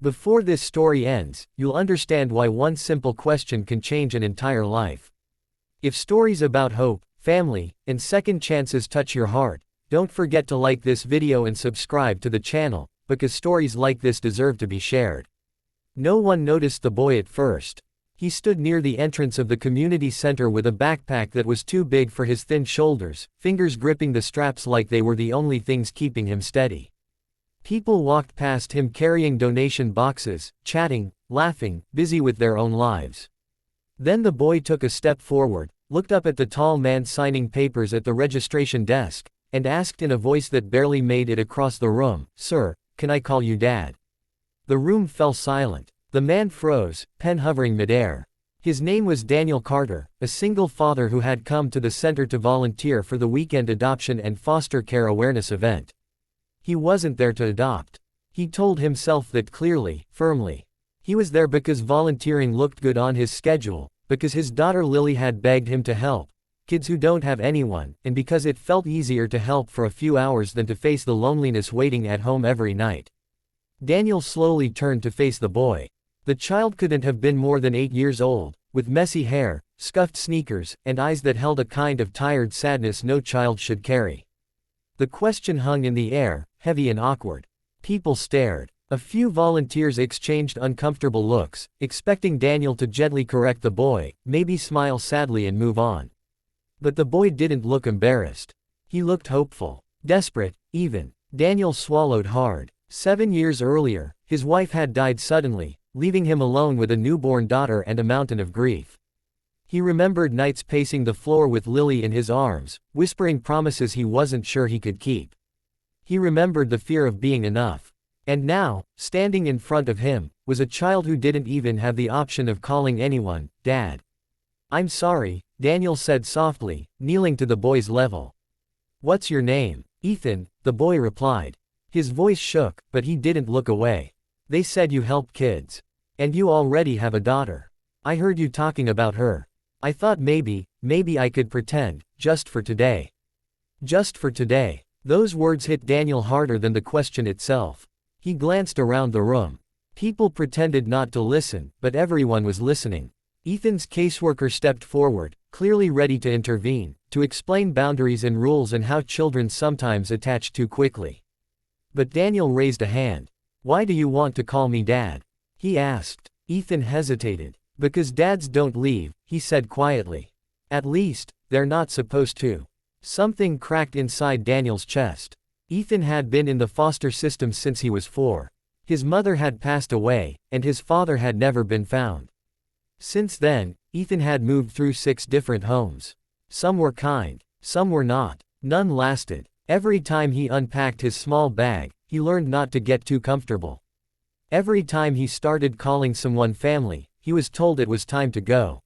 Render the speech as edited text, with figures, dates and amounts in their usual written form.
Before this story ends, you'll understand why one simple question can change an entire life. If stories about hope, family, and second chances touch your heart, don't forget to like this video and subscribe to the channel, because stories like this deserve to be shared. No one noticed the boy at first. He stood near the entrance of the community center with a backpack that was too big for his thin shoulders, fingers gripping the straps like they were the only things keeping him steady. People walked past him carrying donation boxes, chatting, laughing, busy with their own lives. Then the boy took a step forward, looked up at the tall man signing papers at the registration desk, and asked in a voice that barely made it across the room, "Sir, can I call you Dad?" The room fell silent. The man froze, pen hovering midair. His name was Daniel Carter, a single father who had come to the center to volunteer for the weekend adoption and foster care awareness event. He wasn't there to adopt. He told himself that clearly, firmly. He was there because volunteering looked good on his schedule, because his daughter Lily had begged him to help kids who don't have anyone, and because it felt easier to help for a few hours than to face the loneliness waiting at home every night. Daniel slowly turned to face the boy. The child couldn't have been more than 8 years old, with messy hair, scuffed sneakers, and eyes that held a kind of tired sadness no child should carry. The question hung in the air, heavy and awkward. People stared. A few volunteers exchanged uncomfortable looks, expecting Daniel to gently correct the boy, maybe smile sadly and move on. But the boy didn't look embarrassed. He looked hopeful. Desperate, even. Daniel swallowed hard. 7 years earlier, his wife had died suddenly, leaving him alone with a newborn daughter and a mountain of grief. He remembered nights pacing the floor with Lily in his arms, whispering promises he wasn't sure he could keep. He remembered the fear of being enough. And now, standing in front of him, was a child who didn't even have the option of calling anyone Dad. "I'm sorry," Daniel said softly, kneeling to the boy's level. "What's your name?" "Ethan," the boy replied. His voice shook, but he didn't look away. "They said you help kids. And you already have a daughter. I heard you talking about her. I thought maybe I could pretend, just for today." Just for today. Those words hit Daniel harder than the question itself. He glanced around the room. People pretended not to listen, but everyone was listening. Ethan's caseworker stepped forward, clearly ready to intervene, to explain boundaries and rules and how children sometimes attach too quickly. But Daniel raised a hand. "Why do you want to call me Dad?" he asked. Ethan hesitated. "Because dads don't leave," he said quietly. "At least, they're not supposed to." Something cracked inside Daniel's chest. Ethan had been in the foster system since he was 4. His mother had passed away, and his father had never been found. Since then, Ethan had moved through 6 different homes. Some were kind, some were not. None lasted. Every time he unpacked his small bag, he learned not to get too comfortable. Every time he started calling someone family, he was told it was time to go.